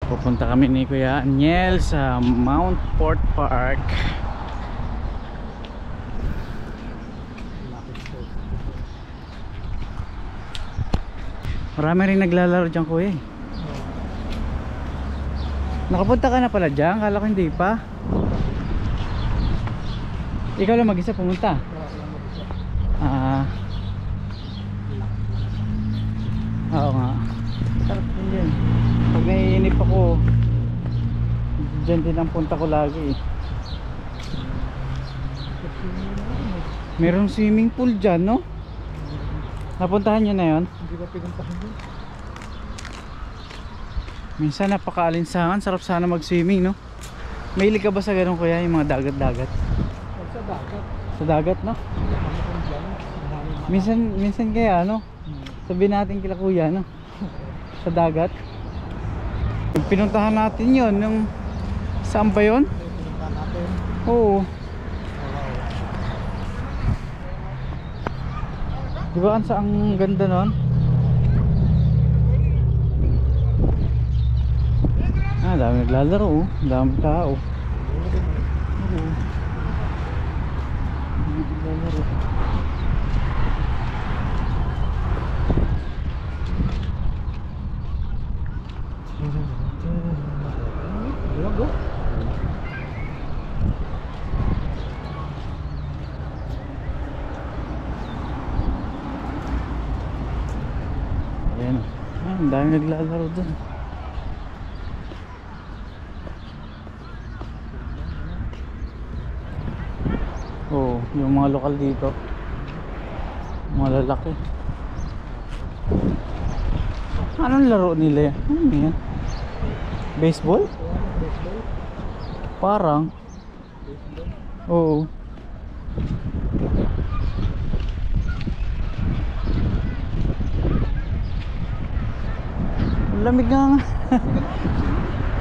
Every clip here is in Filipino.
Pupunta kami ni Kuya Aniel sa Mount Port Park. Marami rin naglalaro dyan, kuya. Nakapunta ka na pala dyan? Kala ko hindi pa. Ikaw lang mag-isa pumunta? Oo nga. Sarap din dyan. Pag naiinip ako, dyan din ang punta ko lagi. Merong swimming pool dyan, no? Napuntahan nyo na yun? Hindi ba pinuntahan yun? Minsan napakaalinsangan. Sarap sana mag-swimming, no? Mahilig ka ba sa ganun, kuya? Yung mga dagat-dagat? Sa dagat. Sa dagat, no? Minsan kaya, no? Sabihin natin kila kuya, no? Sa dagat. Pinuntahan natin yun. Yung saan ba yun? Pinuntahan natin. Oo. Di ba ang ganda nun? Dami naglalaro, oh. Dami tao. Oo. Naglalaro. Ayan, ang dami naglalaro dun. Oh, yung mga lokal dito, mga lalaki. Anong laro nila yan? Ano yan? Baseball? Parang. Oo. Ang lamig nga nga.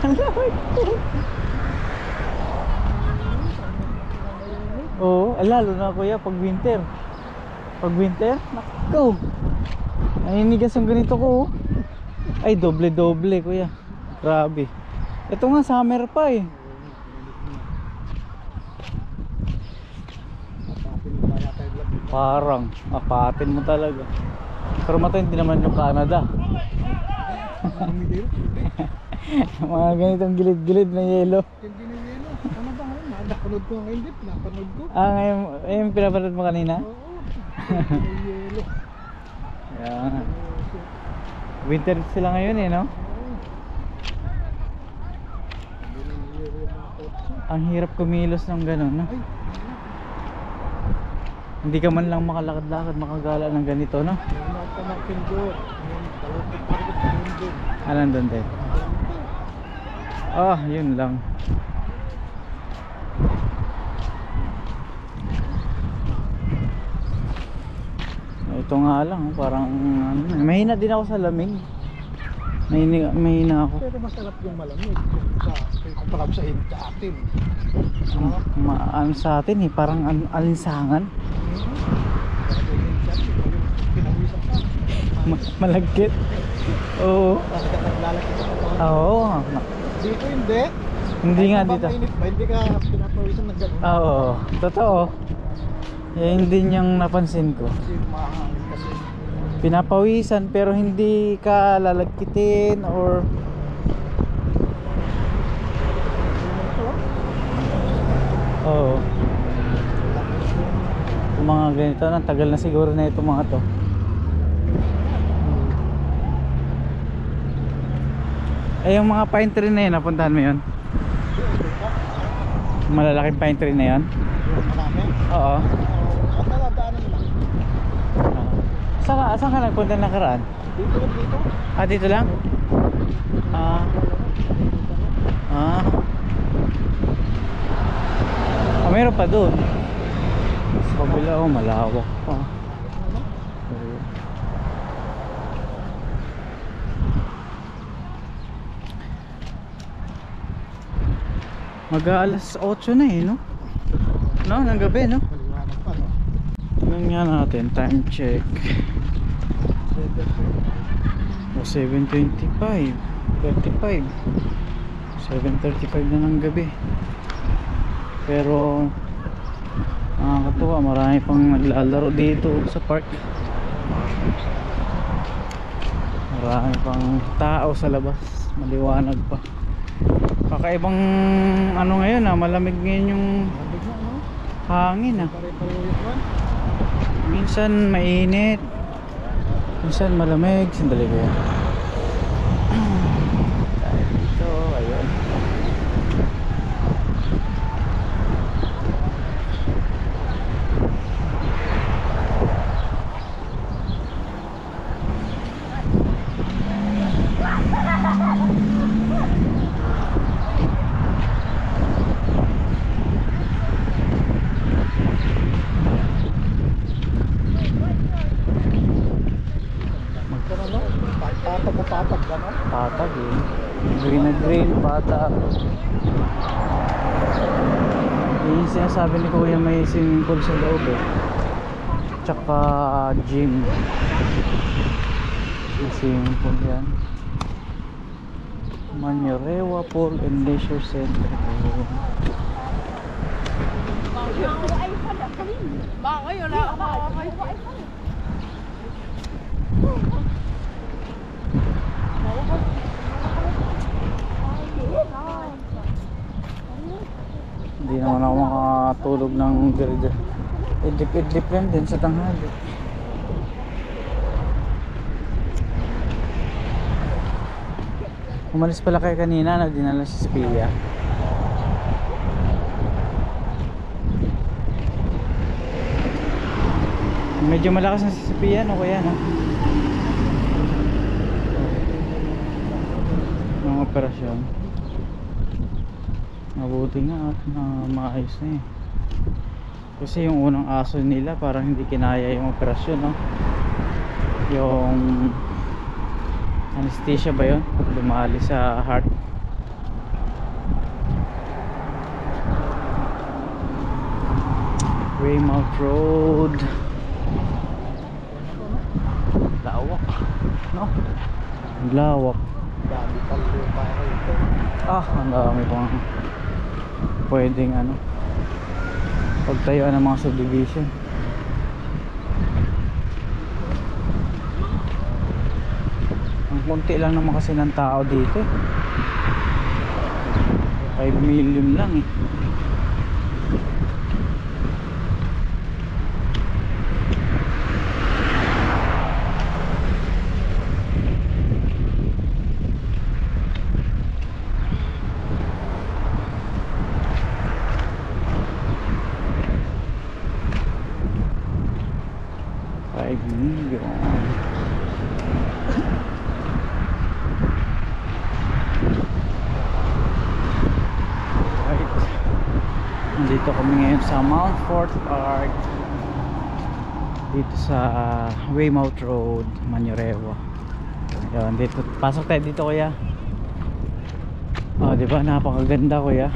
Ang lamig. Oo, lalo na kuya pag winter. Pag winter, nakko. Naninigas yung ganito ko. Ay, doble-doble kuya. Grabe. Ito nga summer pa eh. Parang apatin mo talaga. Pero matindi naman yung Canada. Mga ganitong gilid-gilid na yelo. Hindi na yelo. Ano ba ngayon? Napanood ko ngayon din. Napanood ko. Ngayon pinapanood mo kanina? Oo. May yelo. Yan. Winter sila ngayon eh, no? Ang hirap kumilos ng gano'n, no? Hindi ka man lang makalakad-lakad, makagala ng ganito, no? Nandun din. Yun lang. Ito nga lang, parang mahina din ako sa lamig. Mahina ako. Pero masarap yung malamig kumpara sa init sa atin. Ano sa atin eh, parang alinsangan. Malagkit. Oo. Oo. Dito hindi. Hindi nga dito. Hindi ka pinapawisan ng gano'n. Oo, totoo. Yan din yung napansin ko. Kasi Pinapawisan pero hindi ka lalagkitin or oo. Yung mga ganito na, tagal na siguro na itong mga to. Yung mga pine tree na yun, napuntahan mo yun? Malalaking pine tree na yun? marami. Oo. Daanan lang. Saan ka nagpunta nakaraan? Dito. Dito lang? Meron pa doon. Sa kabila, malawak pa. Mag-aalas 8 na eh, no? No, ng gabi, no? Maliwanag pa, no? Tingnan nga natin, time check. 7:25, 35. 7:35 na ng gabi. Pero nakakatuwa, marami pang naglalaro dito sa park. Marami pang tao sa labas, maliwanag pa. Kakaibang ano ngayon malamig ngayon yung Malamig na, no? hangin Pare-pareho yung kwan. minsan mainit, minsan malamig. Sandali ba yan? Tayo dito, ayun. Ano? Patag o patag, gano'n? Patag green na green, patag. Yung sinasabi ni Kuya may swimming pool sa loob tsaka gym. May swimming pool yan. Manyarewa Pool and Leisure Center. Hindi naman ako makatulog ng ganda. Idlip-idlip lang din sa tanghali. Umalis pala kayo kanina, dinala si Sophia. Medyo malakas na si Sophia, no kuya, no? Ang operasyon. Mabuti nga at maayos na kasi yung unang aso nila parang hindi kinaya yung operasyon, no? Yung anesthesia ba yun? Lumali sa heart. Weymouth Road. Lawak, no? Lawak. Dami pang lupa rito. Ang dami pang pwedeng pagtayuan ng mga subdivision. Ang konti lang naman kasi ng tao dito 5 million lang Dito kami ngayon sa Mount Fort Park, dito sa Weymouth Road, Manyarewa. Ayun, dito pasok tayo dito kuya. Di ba napakaganda kuya?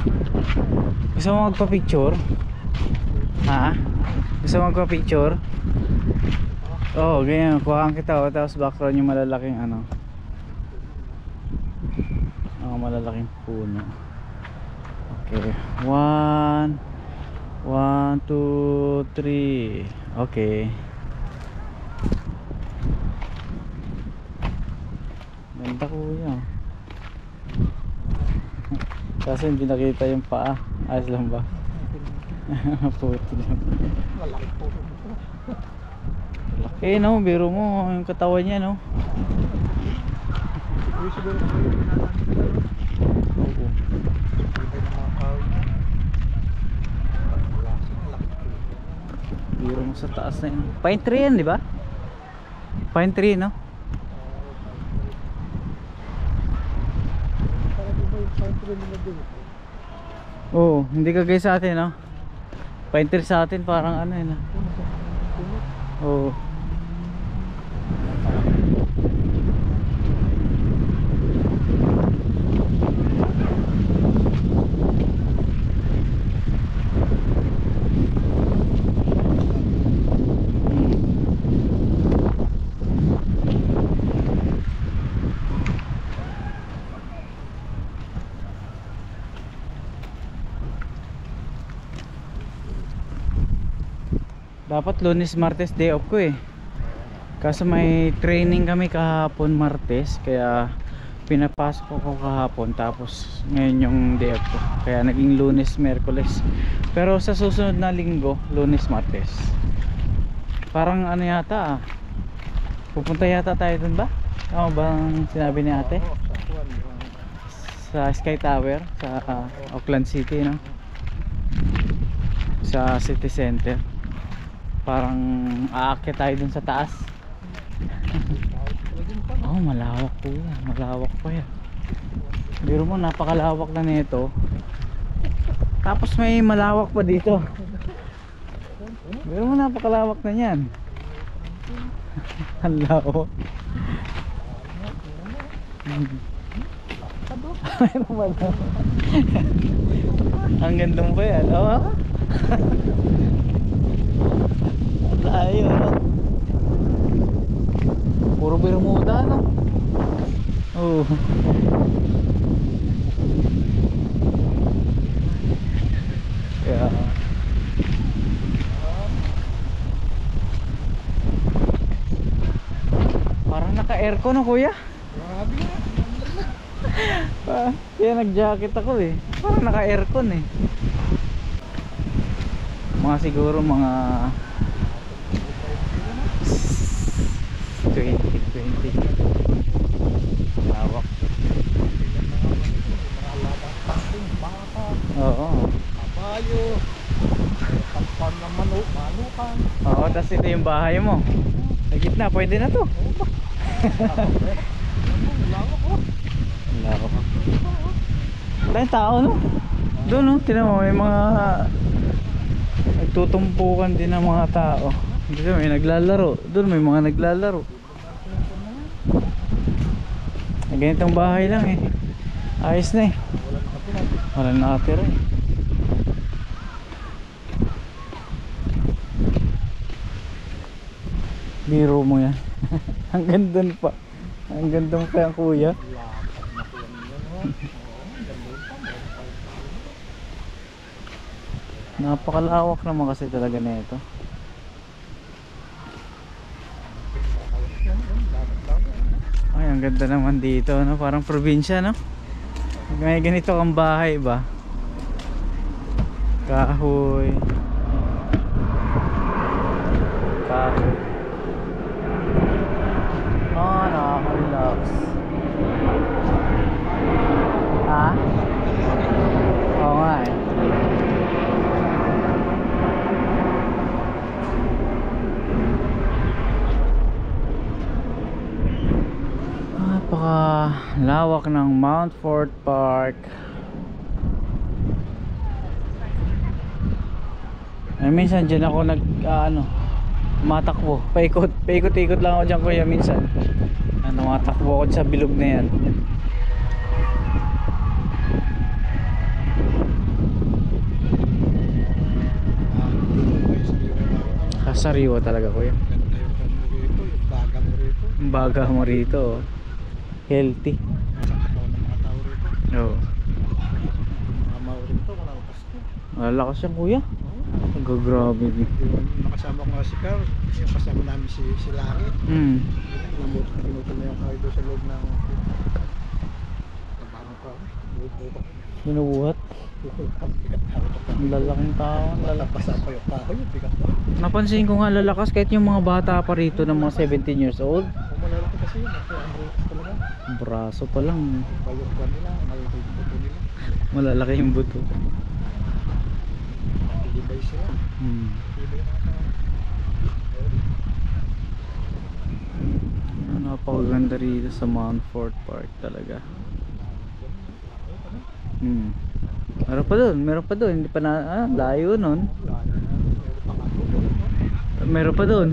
Gusto mo magpa-picture? Ha? Gusto mo magpa-picture? Ganyan, kuhaan kita tapos background yung malalaking malalaking puno. Okay, 1, 2, 3. Okay. Ganda kuya. Kasi hindi nakita yung paa. Ayos lang ba? Puti lang. Malaki po. Laki no, biro mo yung katawan niya no. Uy, siguro po yung pinananin. Oo. Iba yung mga kawin na. Biro mo sa taas na yun. Pine tree yan, di ba? Pine tree, no? Parang iba yung pine tree nila din. Oo, hindi kagaya sa atin, no? Pine tree sa atin parang no? Oo. Dapat Lunes, Martes day off ko eh. Kaso may training kami kahapon Martes, kaya pinapasok ko kahapon, tapos ngayon yung day off ko. Kaya naging Lunes, Miyerkules. Pero sa susunod na linggo, Lunes, Martes. Parang ano yata pupunta yata tayo dun ba? Tama bang sinabi ni ate? Oo, sa Juan. Sa Sky Tower sa Auckland City, no? Sa City Center. Parang aakyat tayo dun sa taas. Oh, malawak po yan. Malawak pa yan. Biro mo, napakalawak na nito. Tapos may malawak pa dito. Biro mo, napakalawak na yan. Ang lawak. Ang ganda mo ba yan? Oo. Layo, no? Puro Bermuda, no? Oo. Kaya parang naka-aircon, no, kuya? Grabe nga. Kaya nag-jacket ako eh. Parang naka-aircon eh. Mga siguro mga 20. Lawak. Oo. Kabayo. Kapal ng manukan. Oo, tas ito yung bahay mo. Sa gitna, pwede na to. Lawak ko. Lawak. Dahil tao, no? Doon, no? Tinan mo, may mga nagtutumpukan din ng mga tao. Dito may naglalaro. Doon may mga naglalaro. Ganitong bahay lang eh. Ayos na eh. Walang nakatira eh. Biro mo yan. Ang ganda pa. Ang ganda mo pa yan, kuya. Napakalawak naman kasi talaga na ito. Ay, ang ganda naman dito, no? Parang probinsya, no? May ganito kang bahay ba? Kahoy. Kahoy. Oh, nakaka-relax. Ha? Oo nga eh. Lawak ng Mount Fort Park. Ay, minsan dyan ako matakbo, paikot-ikot lang ako dyan, kuya, minsan. Matakbo ako sa bilog na yan. Kasariwa talaga, kuya. Ganda yung rito, yung baga mo rito. Ang baga mo rito, oh. Healthy. Sa katawan ng mga tao rito. Oo. Mga Maori rito, wala lakas to. Malakas yan, kuya. Grabe. Yung nakasama ko nga si Carl, yung kasama namin si Laki. Pinutol na yung kahoy doon sa loob ng tabangan pa. Binubuhat. Ang lalaking tao. Lalapasan pa yung kahoy, yung bigat pa. Napansin ko nga lalakas kahit yung mga bata pa rito ng mga 17 years old. Kung malalaki kasi yun, ang roots talaga. Braso pa lang. Bayok pa nila, malalaki yung buto nila. Malalaki yung buto. Ilibay sila. Ilibay yung mga tao. Napakaganda rito sa Mount Fort Park talaga. Meron pa doon, hindi pa na, layo nun. Meron pa doon.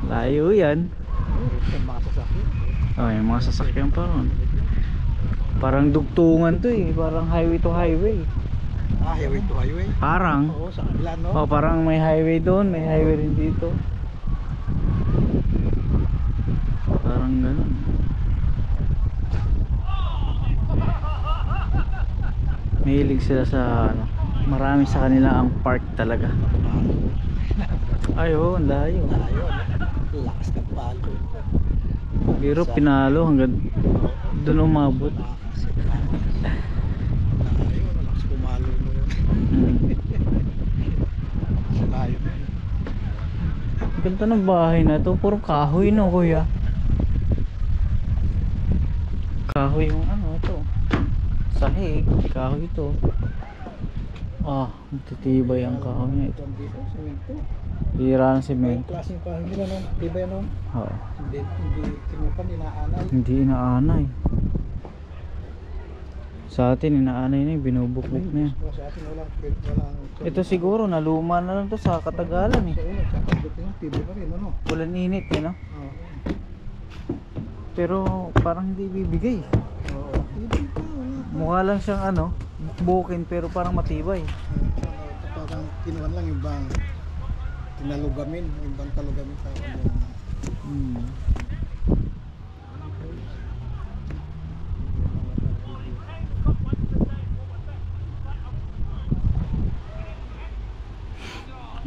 Layo yan. Oh, yung mga sasakyan pa ron. Parang dugtungan to eh, parang highway to highway. Highway to highway? Parang. Oo, sa kabila, no? Oh, parang may highway doon, may highway rin dito. Parang ganun. Mahilig sila sa Marami sa kanila ang park talaga. Ay oo, ang layo. Ayun, lakas ng palo. Pero pinalo hanggang doon umabot. Ayun, lakas pumalo mo yun. Sa layo na yun. Ganda ng bahay na to, puro kahoy no kuya. Kahoy yung ano ito. Sahig, kahoy ito. Ah, matitibay ang kahoy na ito. Dito, semento. Hira ng Yung semento. klaseng kahoy nila no, di ba yun? Oo. Hindi tinupan, inaanay. Hindi inaanay. Sa atin inaanay na yung binubukbuk na yan. Sa atin walang Ito siguro naluma na lang to sa katagalan eh. sa una, tsaka dito yung tibo pa rin, ano? Walang init eh no? Oo. Pero parang hindi bibigay. Oo. Tibo pa, wala. Mukha lang siyang ano, bukin pero parang matibay. Parang kinuhan lang yung bang tinalugamin, yung bang talugamin tawag yung Hmm.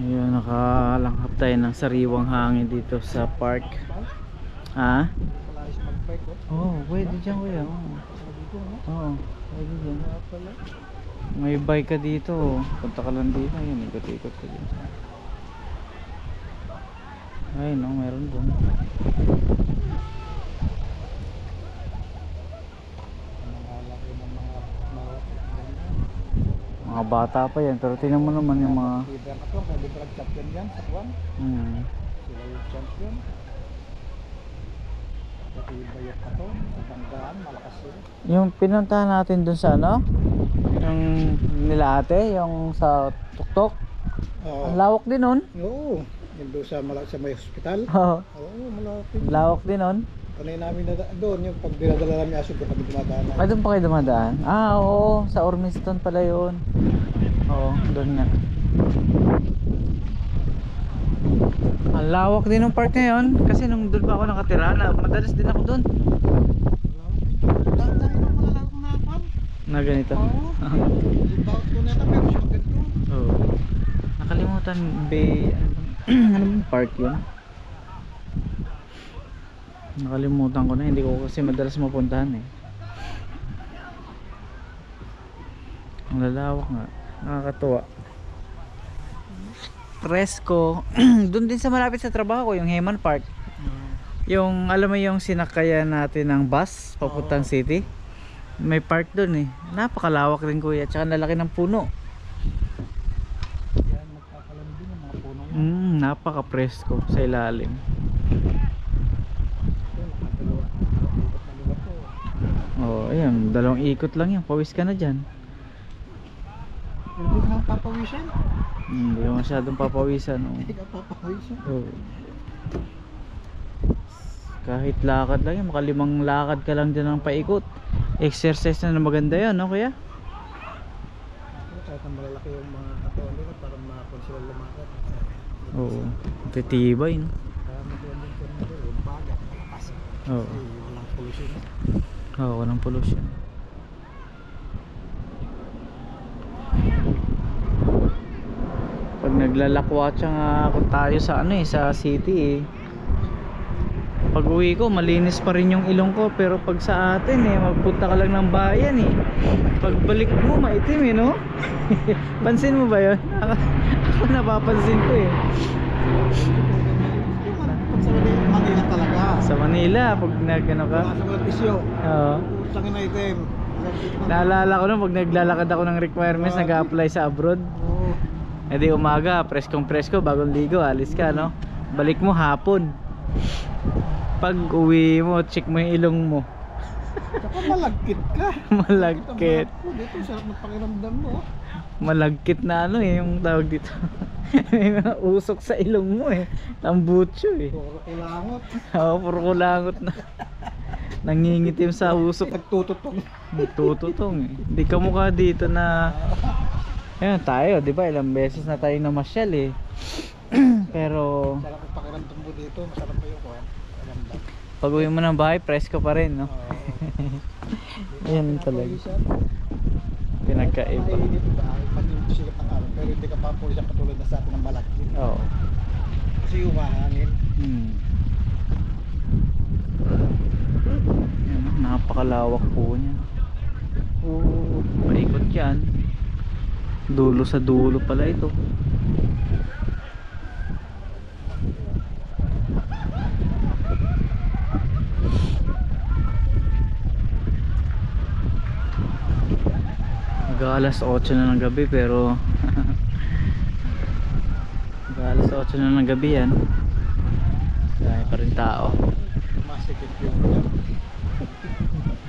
Ayun, nakalanghap tayo ng sariwang hangin dito sa park. Ha? palayas mag-bike oh. Oo, pwede dyan kuya. Oo, Dito, no? Oo, pwede dyan. Kaya pala. May bike ka dito. Punta ka lang dito. Ayun, ikot-ikot ka dyan. Ayun, no, meron doon. Nangalaki ng mga Mga bata pa yan. Pero tingnan mo naman yung mga... leader na to, kaya librag champion yan sa Juan. Hmm. Sila yung champion. Pati bayot pa to, sa tanggaan, malakas sila. Yung pinuntahan natin dun sa ano? Yung nila ate, yung sa tuktok. Ang lawak din nun. Oo, yun doon sa may hospital. Oo, Oo, malapit. lawak din nun. Panay namin na doon, yung pag dinadala namin aso doon kami dumadaan. Ay, doon pa kayo dumadaan? Ah, oo. Sa Ormiston pala yun. Oo, doon nga. Ang lawak din ng park ngayon. Kasi nung doon pa ako nakatira, madalas din ako doon. Dahil lang malalawak na kwan. Na ganito. Oo. Bawat ko na pero siya ganito. Oo. Nakalimutan, Bay... ano bang park yun? Nakalimutan ko na. Hindi ko kasi madalas mapuntahan eh. Ang lalawak nga. Nakakatuwa. Presko. Doon din sa malapit sa trabaho ko, yung Heman Park. Yung alam mo yung sinakayan natin ng bus papuntang city. May park doon eh. Napakalawak rin kuya. Tsaka lalaki ng puno. Yan, magkakalambi ng mga puno yan. Napaka-presko sa ilalim. Ito, nakadalawa. Nakadalawa to. Oh, ayan. Dalawang ikot lang yan. Pawis ka na dyan. Pero hindi ka nang papawisan. Hindi ka masyadong papawisan. Oh. Hindi ka papawisan. Oh. Kahit lakad lang yan. Makalimang lakad ka lang dyan ng paikot. Exercise na maganda yan, no kuya? Kahit ang malalaki yung mga katawan nila, parang makakon sila lumakad. Oo. Titibay, no? Kaya maganda yung katawan nila, yung bagat, malakas. Oo. Kasi walang pollution. Oo, walang pollution. Pag naglalakwatsa nga ako tayo sa ano eh, sa city eh. Pag uwi ko, malinis pa rin yung ilong ko. Pero pag sa atin eh, magpunta ka lang ng bayan eh. Pagbalik mo, maitim eh, no? Pansin mo ba yun? Ako napapansin ko eh. Sa Manila talaga. Sa Manila, pag nagano ka. Sa Malpisyo. Oo. Tangin na itim. Naalala ko nung pag naglalakad ako ng requirements, nag-a-apply sa abroad. Oo. E di umaga, preskong presko, bagong ligo, alis ka, no? Balik mo hapon. Pag uwi mo, check mo yung ilong mo. Tsaka malagkit ka. Malagkit. Dito, sarap ng pakiramdam mo. Malagkit na ano eh, yung tawag dito. May mga usok sa ilong mo eh. Tambutso eh. Puro kulangot. Oo, puro kulangot na. Nangingitim sa usok. Nagtututong. Tututong eh. Hindi ka mukha dito na... Ayun tayo, di ba? Ilang beses na tayo namasyal eh. Pero... Sarap ng pakiramdam mo dito. Masarap pa yung pakiramdam. pag uwi mo ng bahay, presko pa rin, no? Oo. Ayan talaga. Pinagkaiba. Pag yung sikat ng araw, pero hindi ka papulisan katulad na sa atin ng malaki. Oo. Kasi umahangin. Yan, napakalawak po niya. Oo, paikot yan. Dulo sa dulo pala ito. Mag-alas 8 na ng gabi pero mag-alas 8 na ng gabi yan. Dahil pa rin tao. Masikip yung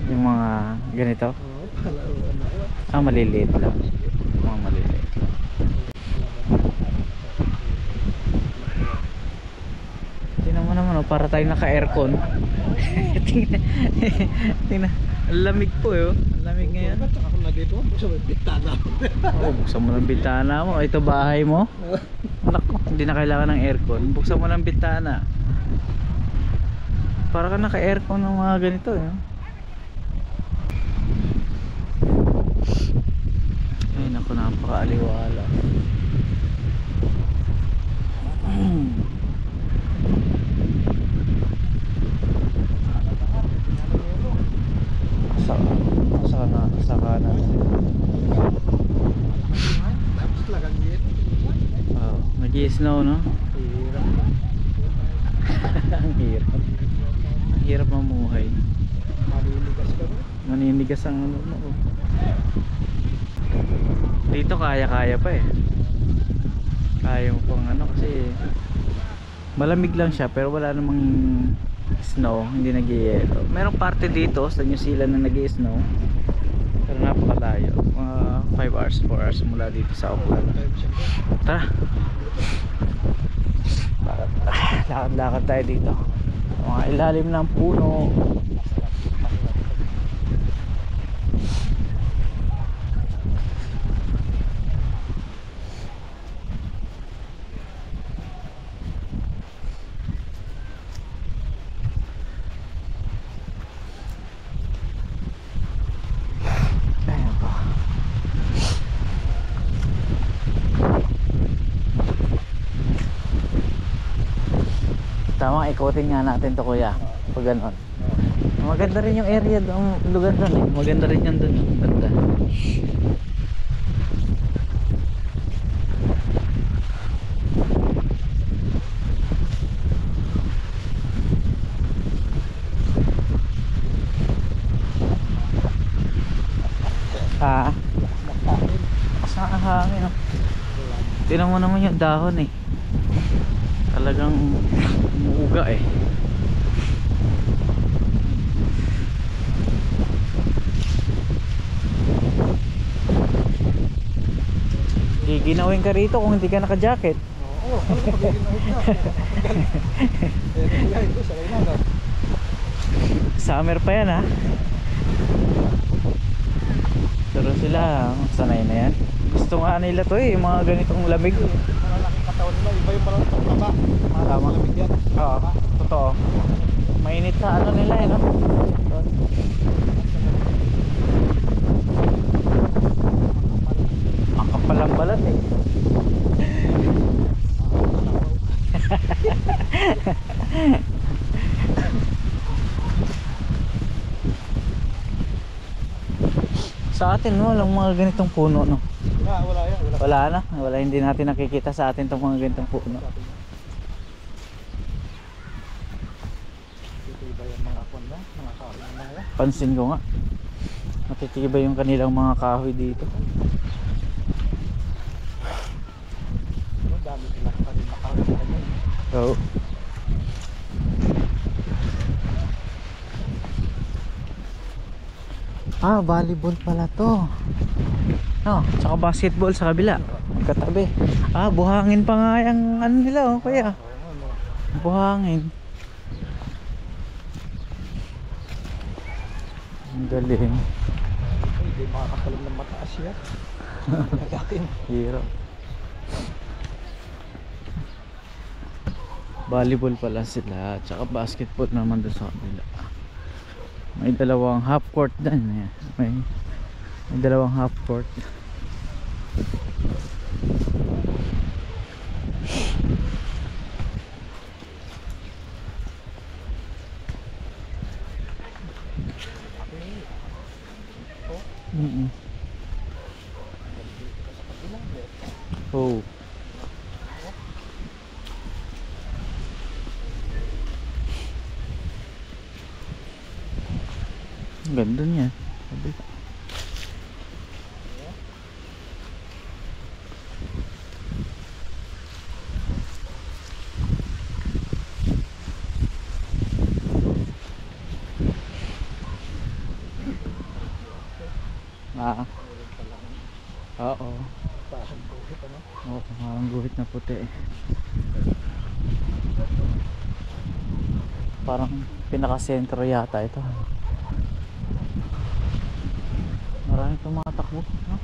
Yung mga ganito. ano. Maliliit lang. Mga maliliit lang. Tingnan mo naman, para tayong naka-aircon. Tingnan. Lamig po eh. Lamig ngayon. Ako na dito, buksan mo yung bintana. Buksan mo ng bintana mo. Ito bahay mo. Naku, hindi na kailangan ng aircon. Buksan mo ng bintana. Para ka naka-aircon ng mga ganito eh. Ay naku, napaka-aliwala. Sa kanan. Tapos lagang yun. Oh, nag-i-snow no? Hirap. Ang hirap. Ang hirap mamuhay. Maliligas ka mo. Maninigas ang ano mo. Dito kaya-kaya pa eh. Kaya mo pang ano kasi malamig lang siya pero wala namang snow, hindi nag-i-yelo. Merong parte dito sa New Zealand na nag-i-snow. Pero napakalayo. Mga 5 hours, 4 hours mula dito sa Auckland. Tara. Lakad-lakad tayo dito. Mga ilalim ng puno. Tama, ikotin nga natin to kuya. Pag ganon. Maganda rin yung area doon, lugar doon eh. Maganda rin yan doon. Ganda. Ah. Saan ang hangin oh. Tingnan mo naman yung dahon eh. Talagang umuuga eh. Giginawin ka rito kung hindi ka naka-jacket. Oo, pag-iinawin na. Summer pa yan ha. Pero sila sanay na yan. Gusto nga nila to eh, yung mga ganitong lamig. Malalaking katawan nila, iba yung parang taba. Tama. Malamig yan. Oo, totoo. Mainit sa ano nila eh no. Ang kapal ang balat eh. Sa atin no, walang mga ganitong puno no. Wala yan. Wala na, wala, hindi natin nakikita sa atin itong mga ganitong puno. Ito iba yung mga kwan na, mga kahoy na mga. Pansin ko nga. Matitibay yung kanilang mga kahoy dito. Ang dami sila pa rin makahoy na ganyan. Oo. Ah, volleyball pala to. No, tsaka basketball sa kabila. Magkatabi. Ah, buhangin pa nga yung ano nila oh, kuya. Buhangin. Ang galing. Hindi makakapalam ng mataas yan. Nagakin. Hirap. Volleyball pala sila, tsaka basketball naman doon sa kabila. May dalawang half court din eh. May dalawang half court. Oh. Ang ganda niya. Sabi. Ah. Oo. Parang buhit ano? Oo, parang guhit na puti. Parang pinaka-sentro yata ito. Marami tumatakbo, no?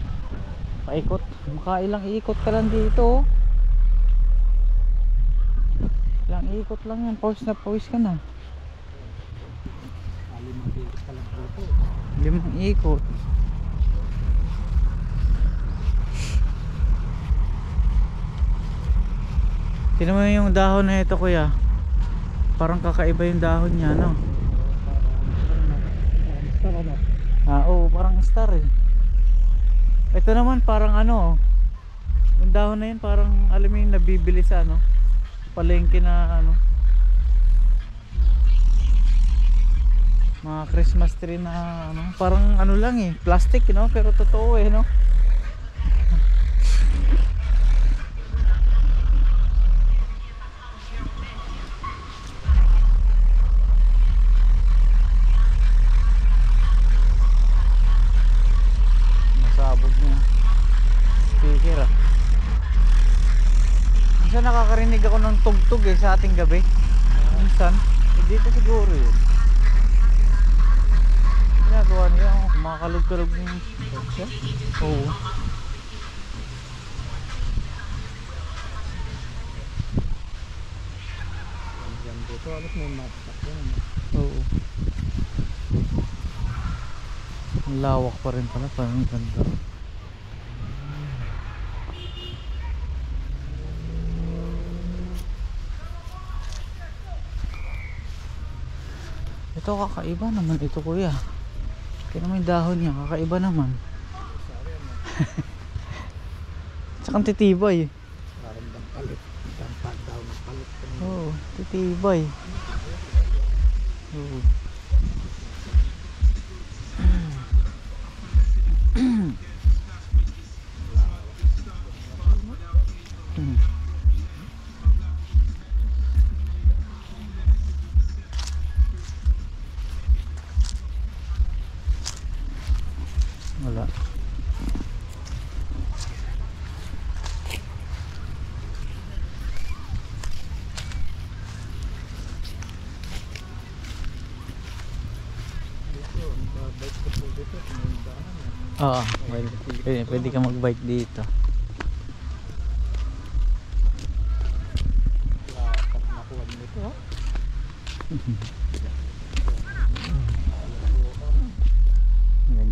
Paikot. Makailang ikot ka lang dito. Ilang ikot lang yan. Pawis na pawis ka na. 5 ikot ka lang dito. 5 ikot. Tingnan mo yung dahon na ito, kuya. Parang kakaiba yung dahon niya, no? Ah, oo, parang star eh. Ito naman parang ano, yung dahon na yun parang alam mo yung nabibili sa ano, palengke na ano, mga Christmas tree na ano, parang ano lang eh, plastic, no? Pero totoo eh, no? Masabog niya speaker ah. Minsan nakakarinig ako ng tugtog eh sa ating gabi. Minsan, dito siguro yun. Ginagawa niya, kumakalog-kalog yung siya. Oo. Yan dito, alas may masak yan. Oo. Ang lawak pa rin pala, parang ganda. Ito kakaiba naman ito, kuya. Kaya naman yung dahon niya, kakaiba naman. Tsaka ang titibay. Parang dampalit. Dampal daw ng palit. Oo, titibay. Oo. Wala. Bike ko po dito. Oo, pwede ka mag-bike dito. Pag nakuha nito ha.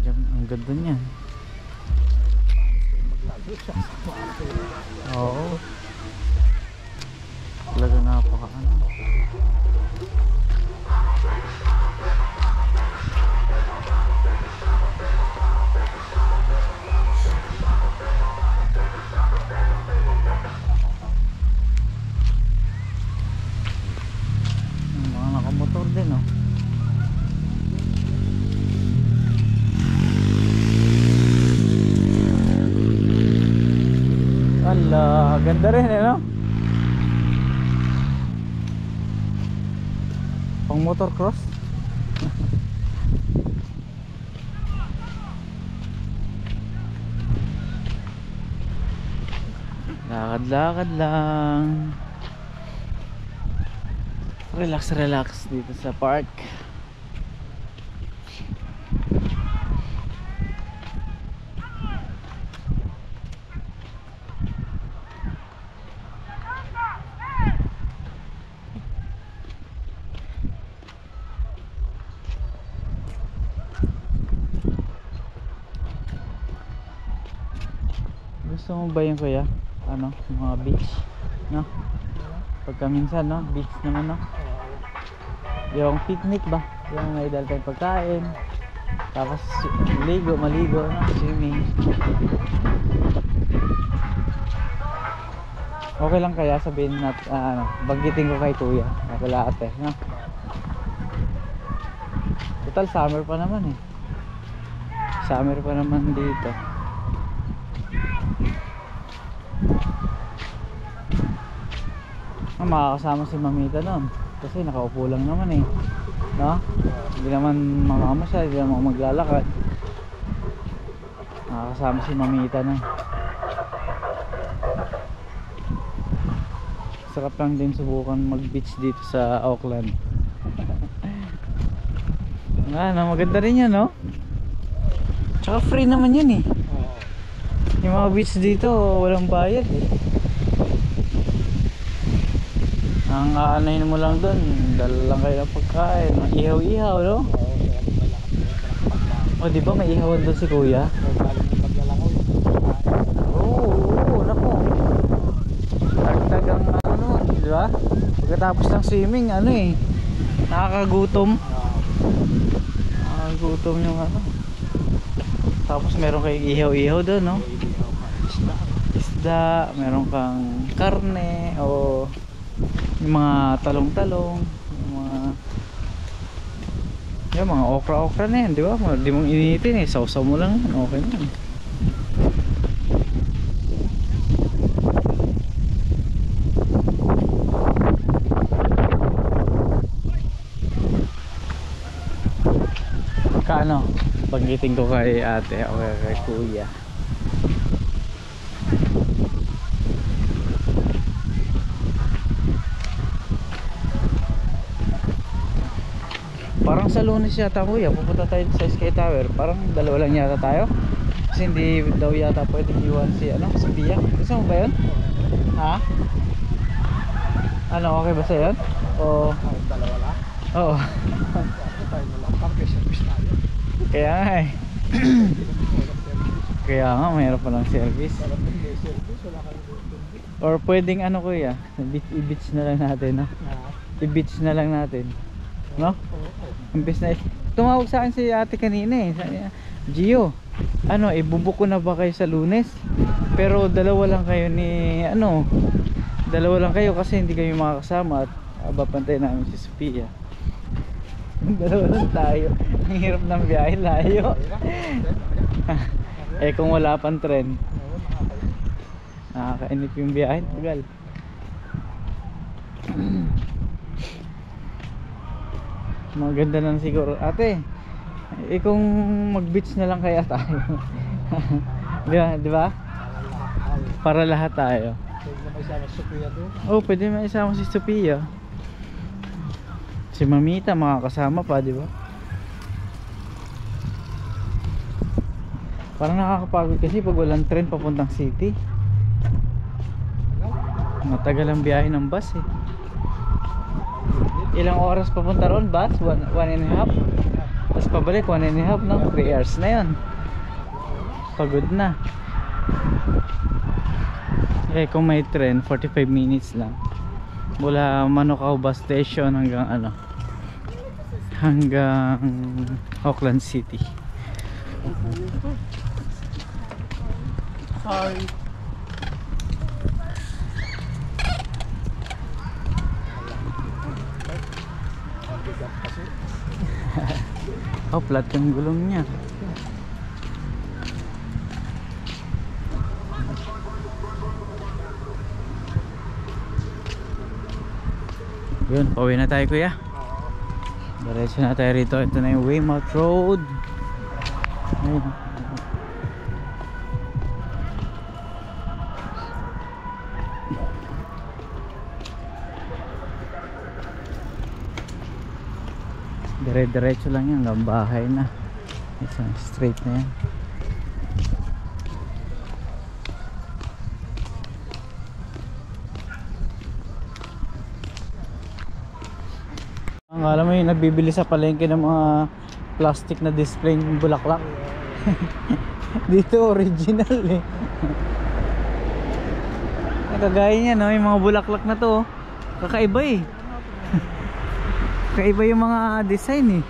Ang ganda niyan. Oo. Talaga napaka-ano. Mga nakamotor din, oh. Ala, ganda rin eh, no? Pang motocross. Lakad-lakad lang. Relax dito sa park. Gusto mo ba yung kuya? Ano, mga beach, no? Pagka minsan, no? Beach naman, no? Yung picnic ba? Yung may dala tayong pagkain. Tapos maligo, no? Swimming. Okay lang kaya sabihin natin, ano, banggitin ko kay kuya, kala ate, no? Total summer pa naman eh. Summer pa naman dito. Makakasama si mamita nun kasi nakaupo lang naman eh, no? Hindi naman mamamasyal, hindi naman maglalakad. Makakasama si mamita nun. Sarap lang din subukan mag beach dito sa Auckland. Ano, maganda rin yan, no? Tsaka free naman yun eh. Yung mga beach dito walang bayad eh. Ang aanayin mo lang doon, dala lang kayo ng pagkain, ihaw-ihaw, no? O di ba may ihawan doon si kuya? Oo, naku. Tagtag ang ano, di ba? Pagkatapos ng swimming, ano eh, nakakagutom. Nakakagutom yung ano. Tapos meron kayong ihaw-ihaw doon, no? Isda, meron kang karne o yung mga talong-talong, yung mga okra-okra na yan, di ba? Di mong initin eh, sausaw mo lang yan, okay na yan. Kaano? Pagkiting ko kay ate o kay kuya. Parang sa Lunes yata kuya, pupunta tayo sa Sky Tower. Parang dalawa lang yata tayo. Kasi hindi daw yata pwedeng iwan si ano, si Pia. Gusto mo ba yun? Ha? Ano, okay ba sa yun? O Dalawa lang? oo. Tayo na lang, parang service tayo. Kaya nga eh. Kaya nga, mayroon pa lang service. Parang may service, wala kang service. Or pwedeng ano kuya, i-beach na lang natin, no? I-beach na lang natin, no? Imbes na tumawag sa akin si ate kanina eh. Sabi niya, Gio, ano, ibubook ko na ba kayo sa Lunes? Pero dalawa lang kayo ni ano, dalawa lang kayo kasi hindi kayo makakasama at babantay namin si Sophia. Dalawa lang tayo. Ang hirap ng biyahe, layo. Eh kung wala pang tren, nakakainip yung biyahe, tagal. Maganda lang siguro ate. Eh kung mag beach na lang kaya tayo. Di ba? Para lahat tayo. Pwede na may isama si Sophia doon. Oh, pwede may isama si Sophia. Si mamita makakasama pa, di ba? Parang nakakapagod kasi pag walang tren papuntang city. Matagal ang biyahe ng bus eh. Ilang oras papunta ron bus? 1.5? Tapos pabalik 1.5, no? 3 hours na yun. Pagod na. Eh kung may tren 45 minutes lang mula Manukau bus station hanggang ano, hanggang Auckland City. Sorry. Oh, flat yung gulong niya. Yun, pauwi na tayo kuya. Diretso na tayo rito. Ito na yung Weymouth Road. Ayun. Dire-diretso lang yan, hanggang bahay na. Isang straight na yan. Ang alam mo yung nabibili sa palengke ng mga plastic na display ng bulaklak. Dito original eh. Kagaya niya, no? Yung mga bulaklak na to, oh. Kakaiba eh. Kakaiba yung mga design eh.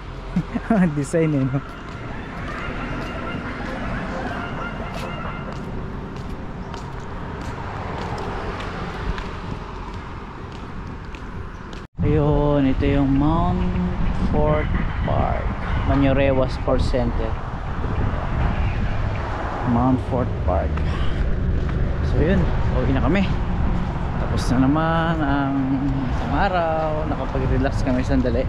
Design eh, no? Ayun, ito yung Mount Fort Park, Manurewa Sports Center. Mount Fort Park. So yun, uwi na kami. Tapos na naman ang isang araw. Nakapag-relax kami sandali.